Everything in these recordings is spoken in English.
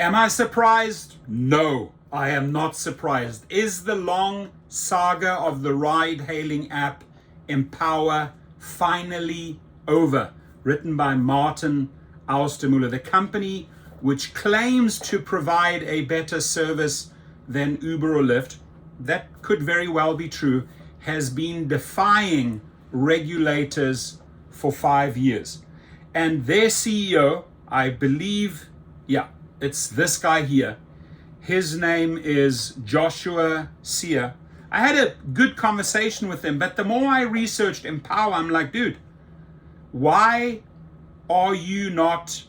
Am I surprised? No, I am not surprised. Is the long saga of the ride-hailing app Empower finally over? Written by Martin Austermuller. The company, which claims to provide a better service than Uber or Lyft, that could very well be true, has been defying regulators for 5 years. And their CEO, I believe, it's this guy here. His name is Joshua Sear. I had a good conversation with him, but the more I researched Empower, I'm like, dude, why are you not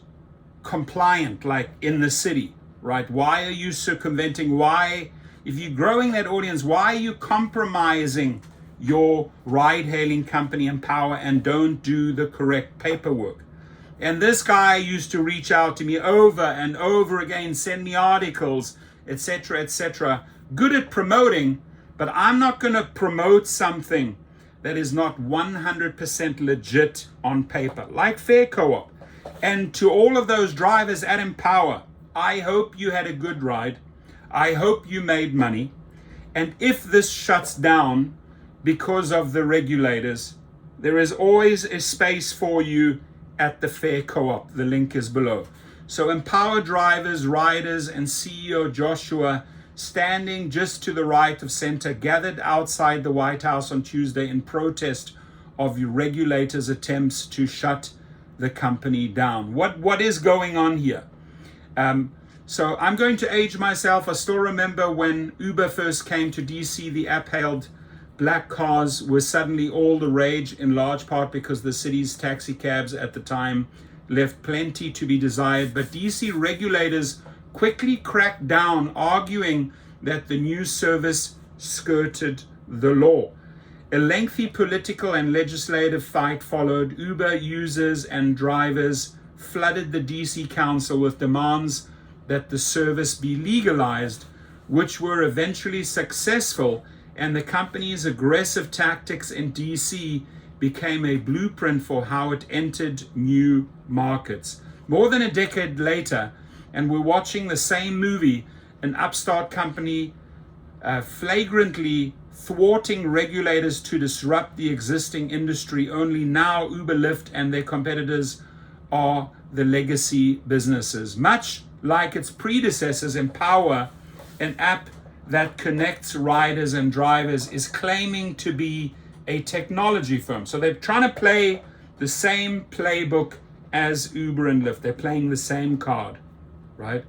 compliant like in the city, right? Why are you circumventing? Why, if you're growing that audience, why are you compromising your ride-hailing company Empower and don't do the correct paperwork? And this guy used to reach out to me over and over again, send me articles, etc., etc. Good at promoting, but I'm not going to promote something that is not 100% legit on paper, like Fair Co-op. And to all of those drivers at Empower, I hope you had a good ride. I hope you made money. And if this shuts down because of the regulators, there is always a space for you at the Fair Co-op. The link is below. So Empower drivers, riders, and CEO Joshua, standing just to the right of center, gathered outside the White House on Tuesday in protest of regulators' attempts to shut the company down. What is going on here? So I'm going to age myself. I still remember when Uber first came to DC, the app-hailed black cars were suddenly all the rage, in large part because the city's taxi cabs at the time left plenty to be desired. But DC regulators quickly cracked down, arguing that the new service skirted the law. A lengthy political and legislative fight followed. Uber users and drivers flooded the DC Council with demands that the service be legalized, which were eventually successful, and the company's aggressive tactics in DC became a blueprint for how it entered new markets. More than a decade later, and we're watching the same movie, an upstart company flagrantly thwarting regulators to disrupt the existing industry. Only now Uber, Lyft, and their competitors are the legacy businesses. Much like its predecessors, Empower, an app that connects riders and drivers, is claiming to be a technology firm. So they're trying to play the same playbook as Uber and Lyft. They're playing the same card, right?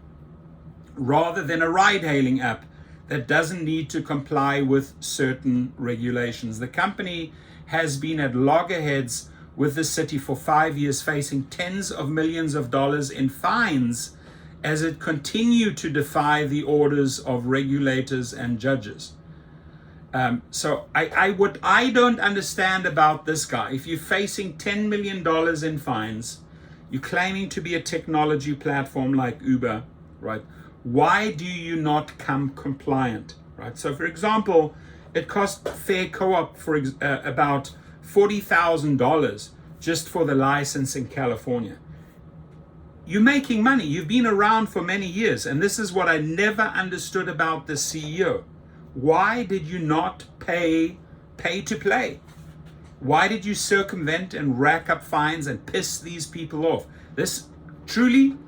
Rather than a ride-hailing app that doesn't need to comply with certain regulations. The company has been at loggerheads with the city for 5 years, facing tens of millions of dollars in fines as it continued to defy the orders of regulators and judges. So what I don't understand about this guy, if you're facing $10 million in fines, you're claiming to be a technology platform like Uber, right? Why do you not come compliant, right? So for example, it cost Fair Co-op for about $40,000 just for the license in California. You're making money. You've been around for many years. And this is what I never understood about the CEO. Why did you not pay to play? Why did you circumvent and rack up fines and piss these people off? This truly,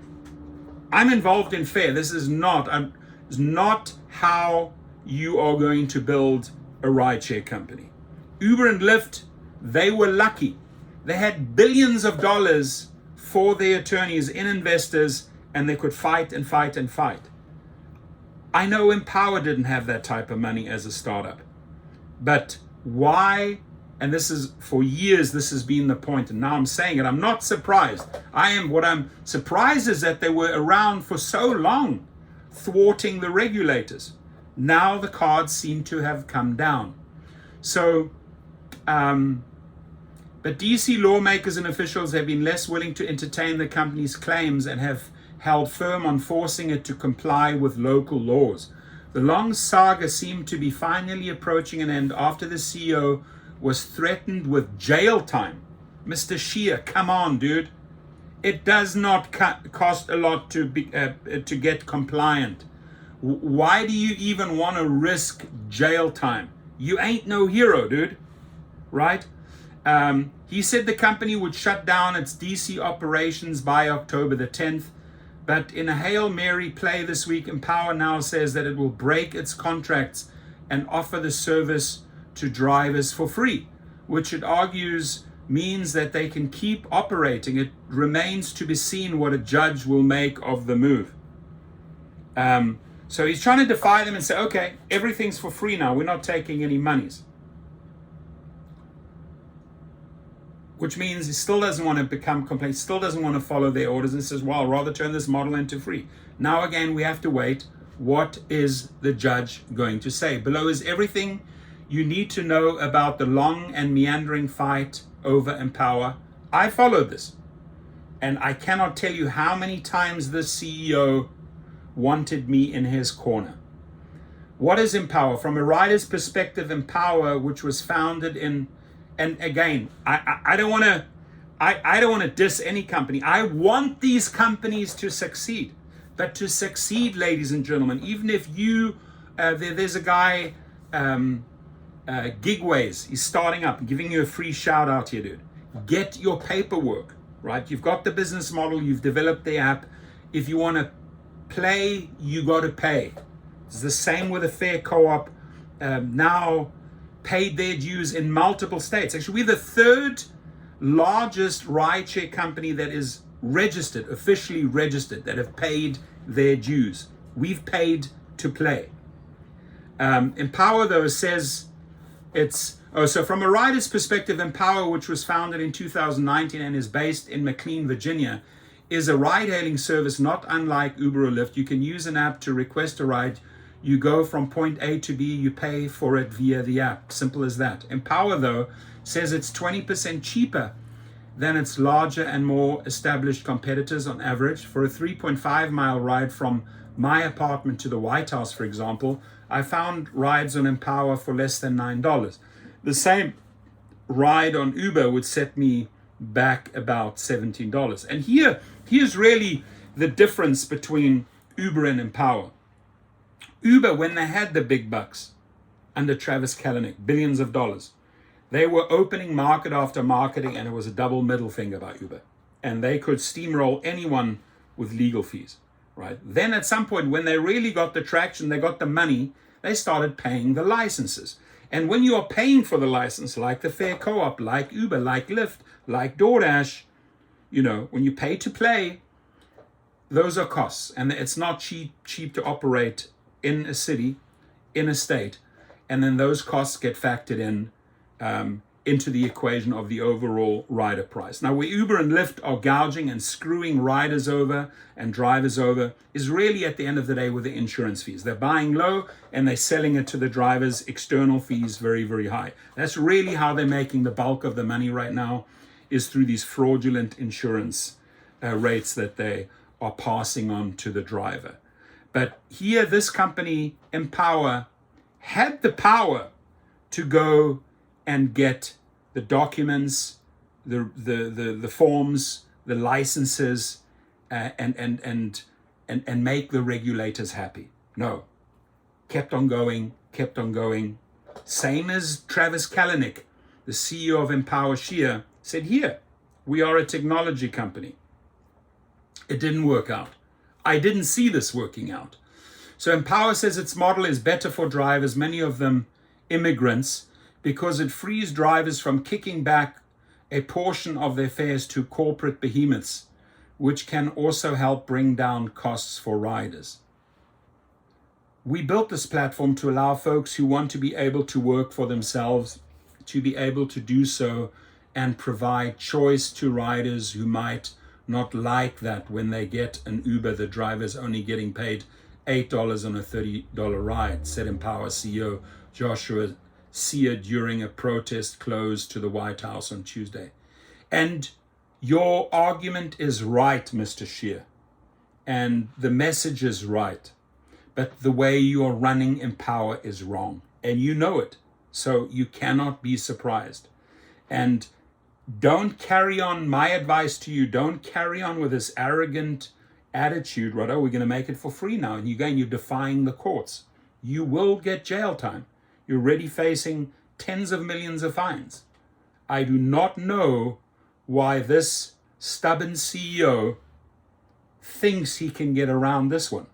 I'm involved in Fair. This is not how you are going to build a rideshare company. Uber and Lyft, they were lucky. They had billions of dollars for their attorneys in investors, and they could fight and fight and fight. I know Empower didn't have that type of money as a startup. But why? And this is, for years, this has been the point, and now I'm saying it, I'm not surprised. What I'm surprised is that they were around for so long, thwarting the regulators. Now the cards seem to have come down. So, but DC lawmakers and officials have been less willing to entertain the company's claims and have held firm on forcing it to comply with local laws. The long saga seemed to be finally approaching an end after the CEO was threatened with jail time. Mr. Shear, come on, dude. It does not cost a lot to get compliant. Why do you even want to risk jail time? You ain't no hero, dude. Right? He said the company would shut down its DC operations by October the 10th. But in a Hail Mary play this week, Empower now says that it will break its contracts and offer the service to drivers for free, which it argues means that they can keep operating. It remains to be seen what a judge will make of the move. So he's trying to defy them and say, okay, everything's for free now. We're not taking any monies. Which means he still doesn't want to become compliant, still doesn't want to follow their orders, and says, well, I'll rather turn this model into free. Now again, we have to wait. What is the judge going to say? Below is everything you need to know about the long and meandering fight over Empower. I followed this, and I cannot tell you how many times the CEO wanted me in his corner. What is Empower? From a rider's perspective, Empower, which was founded in, and again, I don't want to diss any company. I want these companies to succeed. But to succeed, ladies and gentlemen, even if you, there's a guy, Gigways, he's starting up, giving you a free shout out here, dude. Get your paperwork, right? You've got the business model, you've developed the app. If you want to play, you got to pay. It's the same with a fair co-op. Now paid their dues in multiple states. Actually, we're the third largest rideshare company that is registered, officially registered, that have paid their dues. We've paid to play. Empower, though, says it's, so from a rider's perspective, Empower, which was founded in 2019 and is based in McLean, Virginia, is a ride-hailing service not unlike Uber or Lyft. You can use an app to request a ride. You go from point A to B, you pay for it via the app. Simple as that. Empower, though, says it's 20% cheaper than its larger and more established competitors on average. For a 3.5 mile ride from my apartment to the White House, for example, I found rides on Empower for less than $9. The same ride on Uber would set me back about $17. And here's really the difference between Uber and Empower. Uber, when they had the big bucks under Travis Kalanick, billions of dollars, they were opening market after marketing, and it was a double middle finger by Uber. And they could steamroll anyone with legal fees, right? Then at some point, when they really got the traction, they got the money, they started paying the licenses. And when you are paying for the license, like the Fair Co-op, like Uber, like Lyft, like DoorDash, when you pay to play, those are costs. And it's not cheap to operate in a city, in a state. And then those costs get factored in into the equation of the overall rider price. Now, where Uber and Lyft are gouging and screwing riders over and drivers over is really at the end of the day with the insurance fees. They're buying low and they're selling it to the drivers, external fees very, very high. That's really how they're making the bulk of the money right now, is through these fraudulent insurance rates that they are passing on to the driver. But here, this company, Empower, had the power to go and get the documents, the forms, the licenses, and make the regulators happy. No, kept on going. Same as Travis Kalanick, the CEO of Empower Shear, said, here, we are a technology company. It didn't work out. I didn't see this working out. So Empower says its model is better for drivers, many of them immigrants, because it frees drivers from kicking back a portion of their fares to corporate behemoths, which can also help bring down costs for riders. We built this platform to allow folks who want to be able to work for themselves to be able to do so and provide choice to riders who might not like that when they get an Uber, the driver's only getting paid $8 on a $30 ride, said Empower CEO Joshua Sear during a protest close to the White House on Tuesday. And your argument is right, Mr. Shear, and the message is right, but the way you're running Empower is wrong, and you know it, so you cannot be surprised. And don't carry on. My advice to you, don't carry on with this arrogant attitude, right? Oh, we're going to make it for free now. And you're defying the courts. You will get jail time. You're already facing tens of millions of fines. I do not know why this stubborn CEO thinks he can get around this one.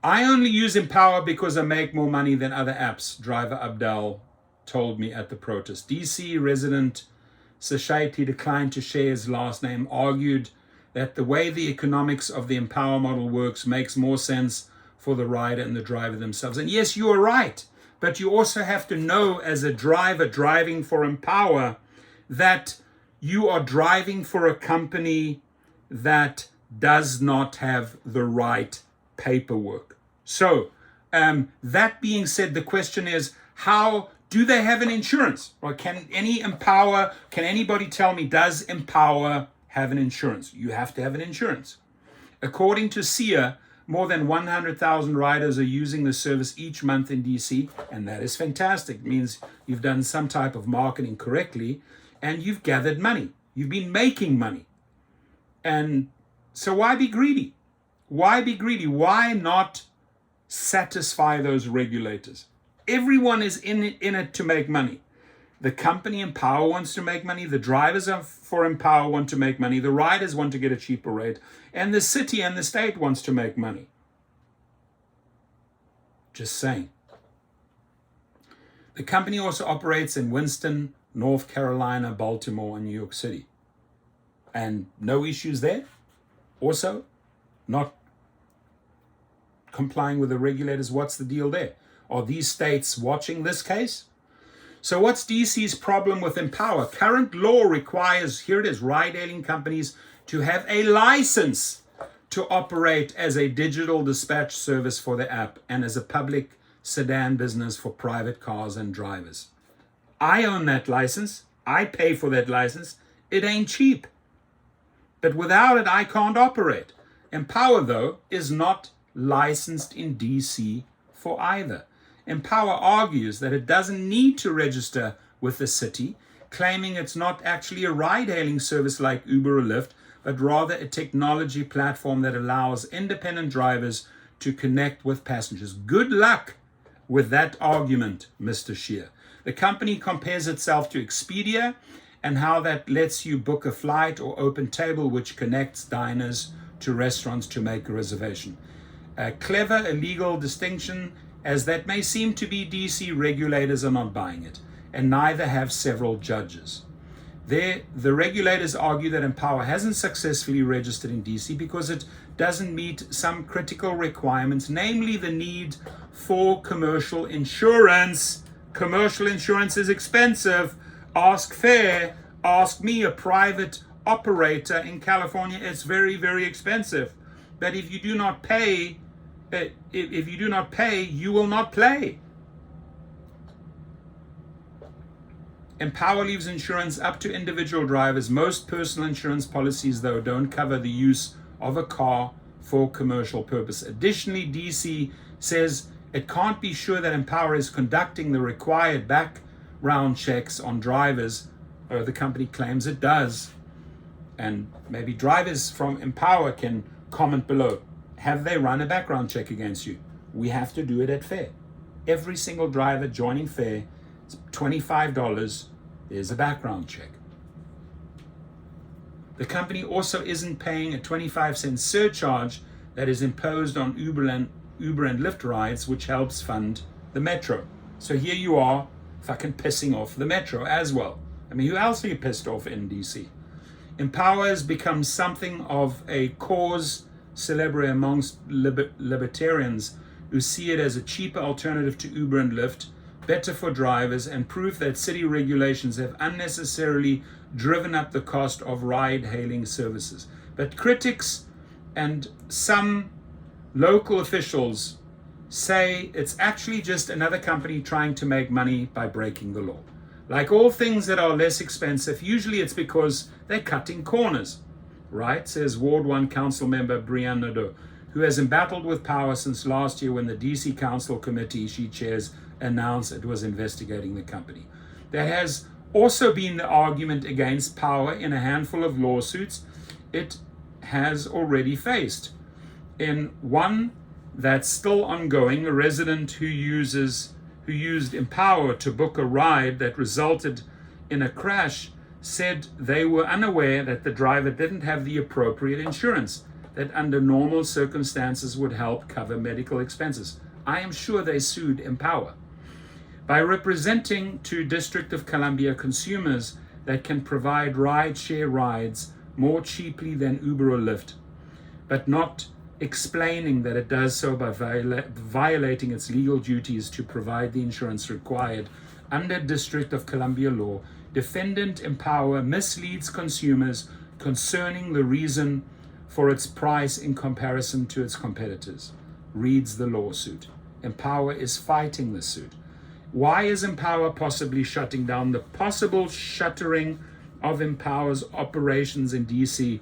I only use Empower because I make more money than other apps, driver Abdel told me at the protest. DC resident Sashayati declined to share his last name, argued that the way the economics of the Empower model works makes more sense for the rider and the driver themselves. And yes, you are right, but you also have to know as a driver driving for Empower that you are driving for a company that does not have the right paperwork. So that being said, the question is, how do they have an insurance? Or can anybody tell me, does Empower have an insurance? You have to have an insurance. According to SIA, more than 100,000 riders are using the service each month in DC, and that is fantastic. It means you've done some type of marketing correctly, and you've gathered money. You've been making money. And so why be greedy? Why be greedy? Why not satisfy those regulators? Everyone is in it to make money. The company Empower wants to make money. The drivers for Empower want to make money. The riders want to get a cheaper rate. And the city and the state wants to make money. Just saying. The company also operates in Winston, North Carolina, Baltimore, and New York City. And no issues there. Also, not complying with the regulators. What's the deal there? Are these states watching this case? So what's DC's problem with Empower? Current law requires, here it is, ride-hailing companies to have a license to operate as a digital dispatch service for the app and as a public sedan business for private cars and drivers. I own that license. I pay for that license. It ain't cheap. But without it, I can't operate. Empower, though, is not licensed in DC for either. Empower argues that it doesn't need to register with the city, claiming it's not actually a ride-hailing service like Uber or Lyft, but rather a technology platform that allows independent drivers to connect with passengers. Good luck with that argument, Mr. Shear. The company compares itself to Expedia and how that lets you book a flight, or OpenTable, which connects diners to restaurants to make a reservation. A clever, illegal distinction, as that may seem to be. DC regulators are not buying it, and neither have several judges. The regulators argue that Empower hasn't successfully registered in DC because it doesn't meet some critical requirements, namely the need for commercial insurance. Commercial insurance is expensive. Ask Fair, ask me, a private operator in California. It's very, very expensive. But if you do not pay, you will not play. Empower leaves insurance up to individual drivers. Most personal insurance policies, though, don't cover the use of a car for commercial purpose. Additionally, DC says it can't be sure that Empower is conducting the required background checks on drivers, or the company claims it does. And maybe drivers from Empower can comment below. Have they run a background check against you? We have to do it at Fair. Every single driver joining Fair, it's $25. There's a background check. The company also isn't paying a 25-cent surcharge that is imposed on Uber and Lyft rides, which helps fund the metro. So here you are, fucking pissing off the metro as well. I mean, who else are you pissed off in DC? Empower has become something of a cause celebre amongst libertarians who see it as a cheaper alternative to Uber and Lyft, better for drivers, and proof that city regulations have unnecessarily driven up the cost of ride-hailing services. But critics and some local officials say it's actually just another company trying to make money by breaking the law. Like all things that are less expensive, usually it's because they're cutting corners, right? Says Ward 1 Council member Brianne Nadeau, who has embattled with power since last year when the DC Council committee she chairs announced it was investigating the company. That has also been the argument against Power in a handful of lawsuits it has already faced. In one that's still ongoing, a resident who used Empower to book a ride that resulted in a crash said they were unaware that the driver didn't have the appropriate insurance that under normal circumstances would help cover medical expenses. I am sure they sued Empower. By representing to District of Columbia consumers that can provide rideshare rides more cheaply than Uber or Lyft, but not explaining that it does so by violating its legal duties to provide the insurance required under District of Columbia law, defendant Empower misleads consumers concerning the reason for its price in comparison to its competitors, reads the lawsuit. Empower is fighting the suit. Why is Empower possibly shutting down? The possible shuttering of Empower's operations in DC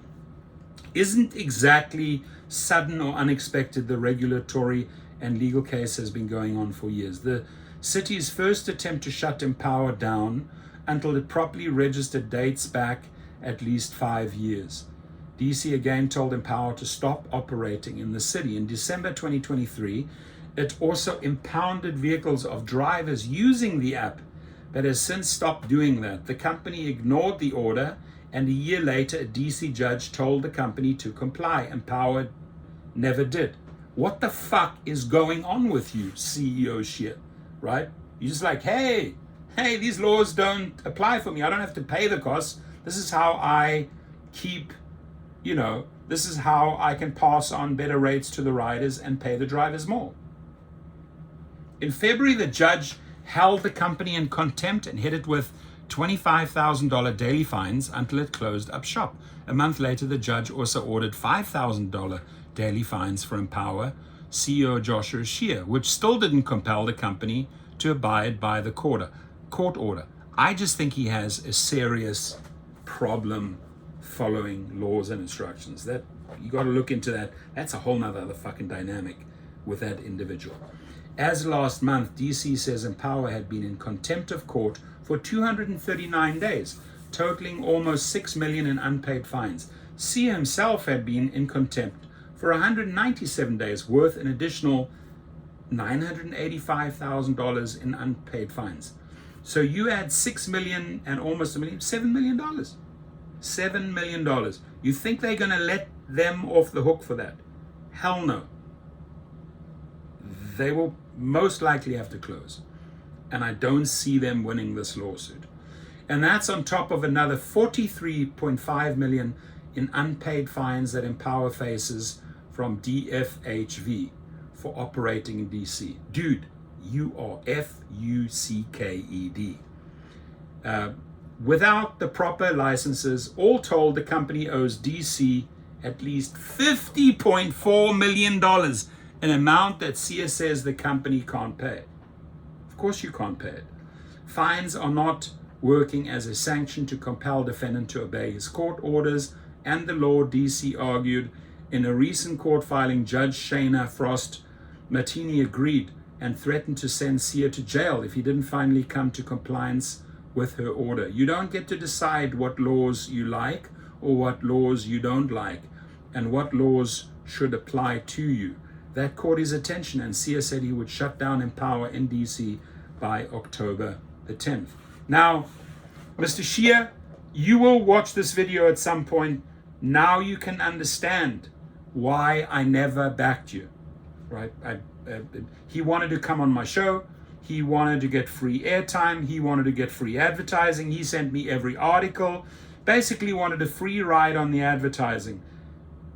isn't exactly sudden or unexpected. The regulatory and legal case has been going on for years. The city's first attempt to shut Empower down until it properly registered dates back at least 5 years. DC again told Empower to stop operating in the city. In December 2023, it also impounded vehicles of drivers using the app, but has since stopped doing that. The company ignored the order, and a year later, a DC judge told the company to comply. Empower never did. What the fuck is going on with you, CEO Scheer, right? You're just like, hey, these laws don't apply for me. I don't have to pay the costs. This is how I keep, this is how I can pass on better rates to the riders and pay the drivers more. In February, the judge held the company in contempt and hit it with $25,000 daily fines until it closed up shop. A month later, the judge also ordered $5,000 daily fines for Empower CEO Joshua Scheer, which still didn't compel the company to abide by the court order. I just think he has a serious problem following laws and instructions. That you got to look into that. That's a whole nother other fucking dynamic with that individual. As last month, DC says Empower had been in contempt of court for 239 days, totaling almost $6 million in unpaid fines. Scheer himself had been in contempt for 197 days, worth an additional $985,000 in unpaid fines. So you add $6 million and almost $1 million, $7 million. $7 million. You think they're going to let them off the hook for that? Hell no. They will most likely have to close. And I don't see them winning this lawsuit. And that's on top of another $43.5 million in unpaid fines that Empower faces from DFHV for operating in DC. Dude, you are FUCKED. Without the proper licenses, all told, the company owes DC at least $50.4 million, an amount that Scheer says the company can't pay. Of course you can't pay it. Fines are not working as a sanction to compel defendant to obey his court orders and the law, DC argued. In a recent court filing, Judge Shana Frost Martini agreed and threatened to send Scheer to jail if he didn't finally come to compliance with her order. You don't get to decide what laws you like or what laws you don't like and what laws should apply to you. That caught his attention, and Scheer said he would shut down Empower in DC by October the 10th. Now, Mr. Scheer, you will watch this video at some point. Now you can understand why I never backed you, right? He wanted to come on my show. He wanted to get free airtime. He wanted to get free advertising. He sent me every article. Basically wanted a free ride on the advertising.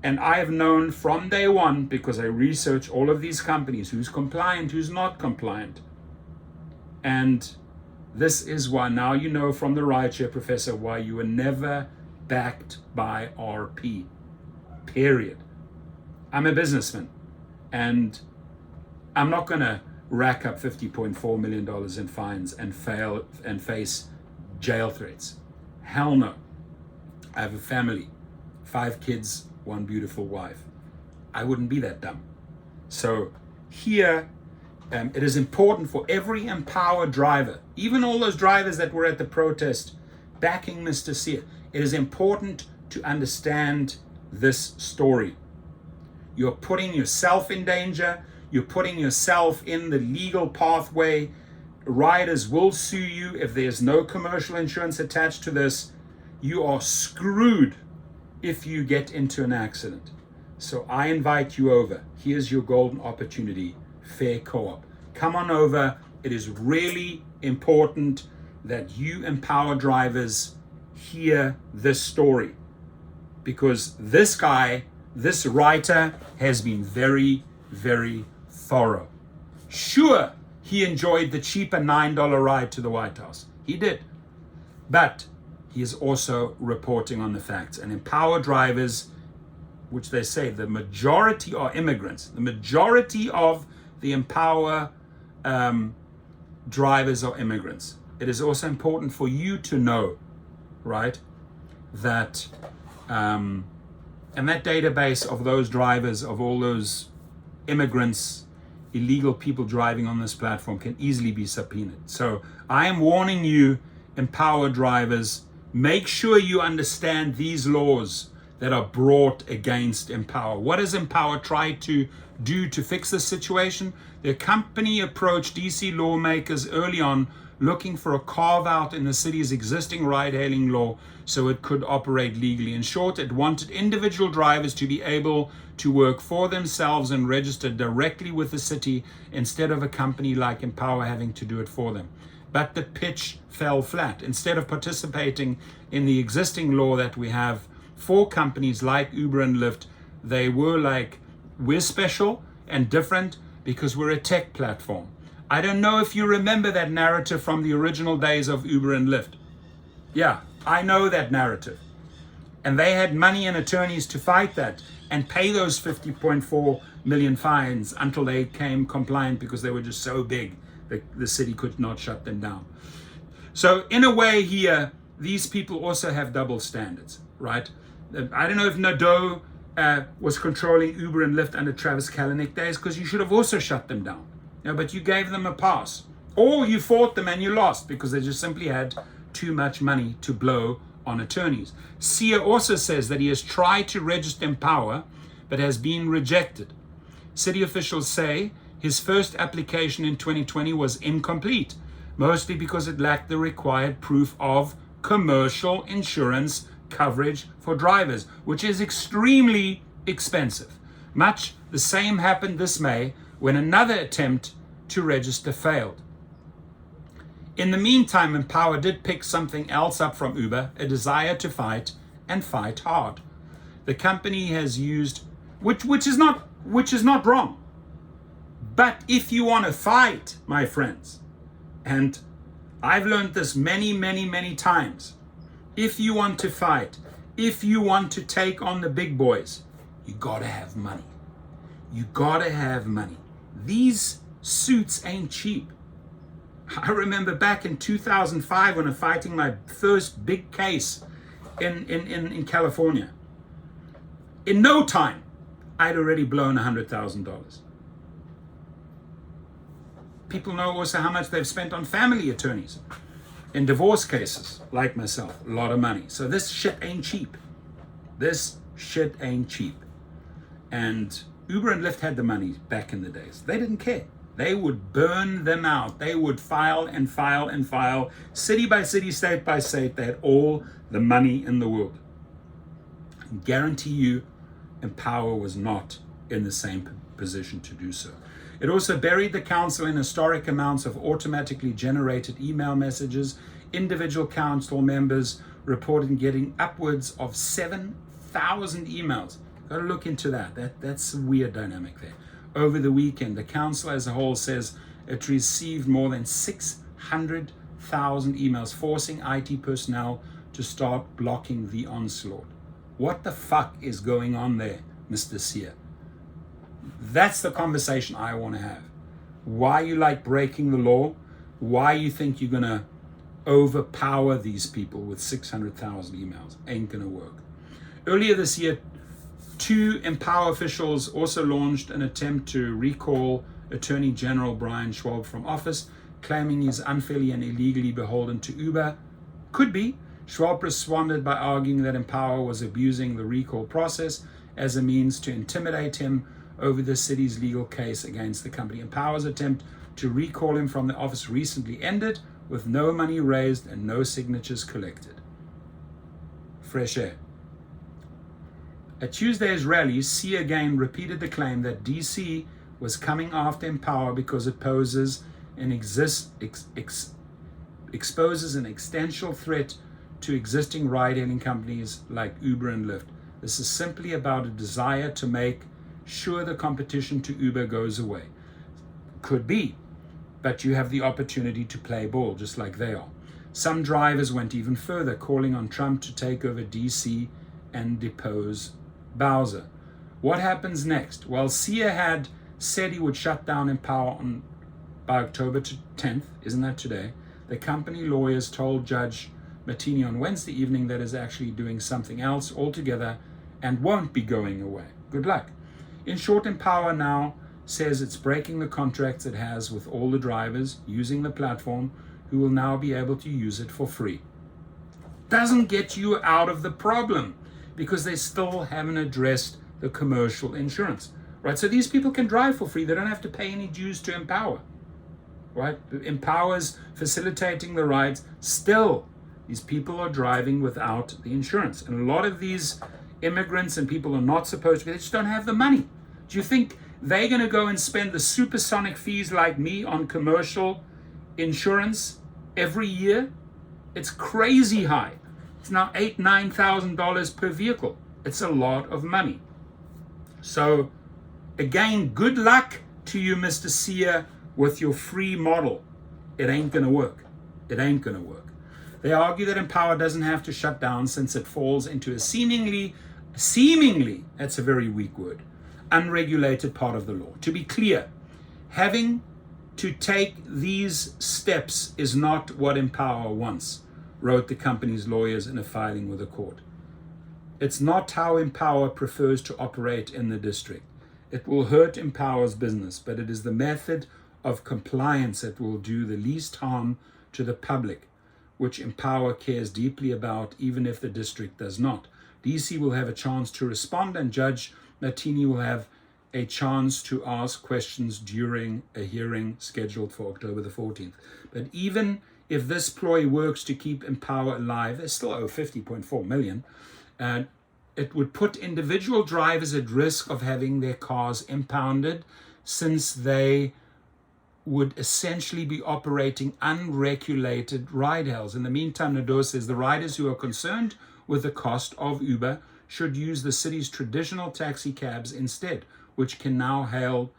And I have known from day one, because I research all of these companies, who's compliant, who's not compliant. And this is why now you know from the Rideshare Professor why you were never backed by RP. Period. I'm a businessman, and I'm not going to rack up $50.4 million in fines and face jail threats. Hell no. I have a family, 5 kids, 1 beautiful wife. I wouldn't be that dumb. So here It is important for every empowered driver, even all those drivers that were at the protest backing Mr. Sear. It is important to understand this story. You're putting yourself in danger. You're putting yourself in the legal pathway. Riders will sue you if there's no commercial insurance attached to this. You are screwed if you get into an accident. So I invite you over. Here's your golden opportunity. Fair co-op. Come on over. It is really important that you empower drivers hear this story, because this guy, this writer, has been very, very thorough. Sure, he enjoyed the cheaper $9 ride to the White House. He did. But he is also reporting on the facts. And empower drivers, which they say the majority are immigrants. The majority of the empower drivers are immigrants. It is also important for you to know, right, that and that database of those drivers, of all those immigrants, illegal people driving on this platform, can easily be subpoenaed. So I am warning you, empower drivers, make sure you understand these laws that are brought against Empower. What does Empower try to do to fix this situation? Their company approached DC lawmakers early on, looking for a carve out in the city's existing ride-hailing law so it could operate legally. In short, it wanted individual drivers to be able to work for themselves and register directly with the city instead of a company like Empower having to do it for them. But the pitch fell flat. Instead of participating in the existing law that we have for companies like Uber and Lyft, they were like, we're special and different because we're a tech platform. I don't know if you remember that narrative from the original days of Uber and Lyft. Yeah, I know that narrative. And they had money and attorneys to fight that and pay those 50.4 million fines until they came compliant, because they were just so big that the city could not shut them down. So in a way here, these people also have double standards, right? I don't know if Nadeau was controlling Uber and Lyft under Travis Kalanick days, because you should have also shut them down. You know, but you gave them a pass. Or you fought them and you lost because they just simply had too much money to blow on attorneys. Sear also says that he has tried to register Empower but has been rejected. City officials say his first application in 2020 was incomplete, mostly because it lacked the required proof of commercial insurance coverage for drivers, which is extremely expensive. Much the same happened this May when another attempt to register failed. In the meantime, Empower did pick something else up from Uber, a desire to fight and fight hard. The company has used, which is not wrong. But if you want to fight, my friends, and I've learned this many times, if you want to fight, if you want to take on the big boys, you gotta have money. You gotta have money. These suits ain't cheap. I remember back in 2005 when I'm fighting my first big case in California. In no time, I'd already blown $100,000. People know also how much they've spent on family attorneys in divorce cases, like myself, a lot of money. So this shit ain't cheap. This shit ain't cheap. And Uber and Lyft had the money back in the days. They didn't care. They would burn them out. They would file and file and file, city by city, state by state. They had all the money in the world. I guarantee you, Empower was not in the same position to do so. It also buried the council in historic amounts of automatically generated email messages. Individual council members reported getting upwards of 7,000 emails. Got to look into that. That's a weird dynamic there. Over the weekend, the council as a whole says it received more than 600,000 emails, forcing IT personnel to start blocking the onslaught. What the fuck is going on there, Mr. Sear? That's the conversation I want to have. Why you like breaking the law? Why you think you're going to overpower these people with 600,000 emails? Ain't going to work. Earlier this year, Two Empower officials also launched an attempt to recall Attorney General Brian Schwab from office, claiming he's unfairly and illegally beholden to Uber. Could be. Schwab responded by arguing that Empower was abusing the recall process as a means to intimidate him over the city's legal case against the company. Empower's attempt to recall him from the office recently ended with no money raised and no signatures collected. Fresh air. At Tuesday's rally, C again repeated the claim that DC was coming after Empower because it poses an exposes an existential threat to existing ride-hailing companies like Uber and Lyft. This is simply about a desire to make sure the competition to Uber goes away. Could be, but you have the opportunity to play ball just like they are. Some drivers went even further, calling on Trump to take over DC and depose Bowser. What happens next? Well, Sia had said he would shut down Empower by October 10th, isn't that today? The company lawyers told Judge Martini on Wednesday evening that is actually doing something else altogether and won't be going away. Good luck. In short, Empower now says it's breaking the contracts it has with all the drivers using the platform, who will now be able to use it for free. Doesn't get you out of the problem because they still haven't addressed the commercial insurance, right? So these people can drive for free. They don't have to pay any dues to Empower, right? Empower's facilitating the rides. Still, these people are driving without the insurance. And a lot of these immigrants and people are not supposed to be, they just don't have the money. Do you think they're going to go and spend the supersonic fees like me on commercial insurance every year? It's crazy high. It's now $8,000-9,000 per vehicle. It's a lot of money. So again, good luck to you, Mr. Sia, with your free model. It ain't going to work. It ain't going to work. They argue that Empower doesn't have to shut down since it falls into a seemingly, that's a very weak word, unregulated part of the law. To be clear, having to take these steps is not what Empower wants, wrote the company's lawyers in a filing with the court. It's not how Empower prefers to operate in the district. It will hurt Empower's business, but it is the method of compliance that will do the least harm to the public, which Empower cares deeply about, even if the district does not. DC will have a chance to respond, and Judge Martini will have a chance to ask questions during a hearing scheduled for October the 14th. But even if this ploy works to keep Empower alive, they still owe $50.4 million. It would put individual drivers at risk of having their cars impounded, since they would essentially be operating unregulated ride hails. In the meantime, Nadeau says the riders who are concerned with the cost of Uber should use the city's traditional taxi cabs instead, which can now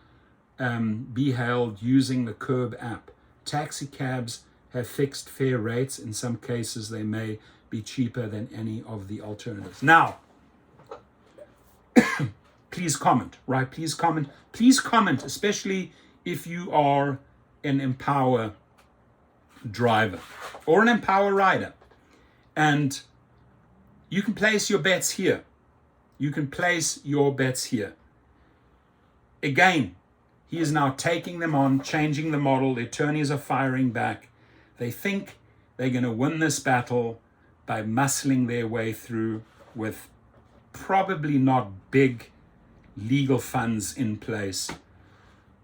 be hailed using the Curb app. Taxi cabs have fixed fare rates. In some cases, they may be cheaper than any of the alternatives. Now, please comment, right? Please comment, especially if you are an Empower driver or an Empower rider. And you can place your bets here. Again, he is now taking them on, changing the model. The attorneys are firing back. They think they're going to win this battle by muscling their way through with probably not big legal funds in place,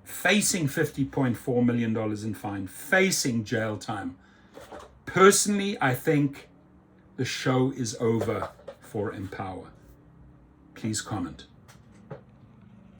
facing $50.4 million in fine, facing jail time. Personally, I think the show is over for Empower. Please comment.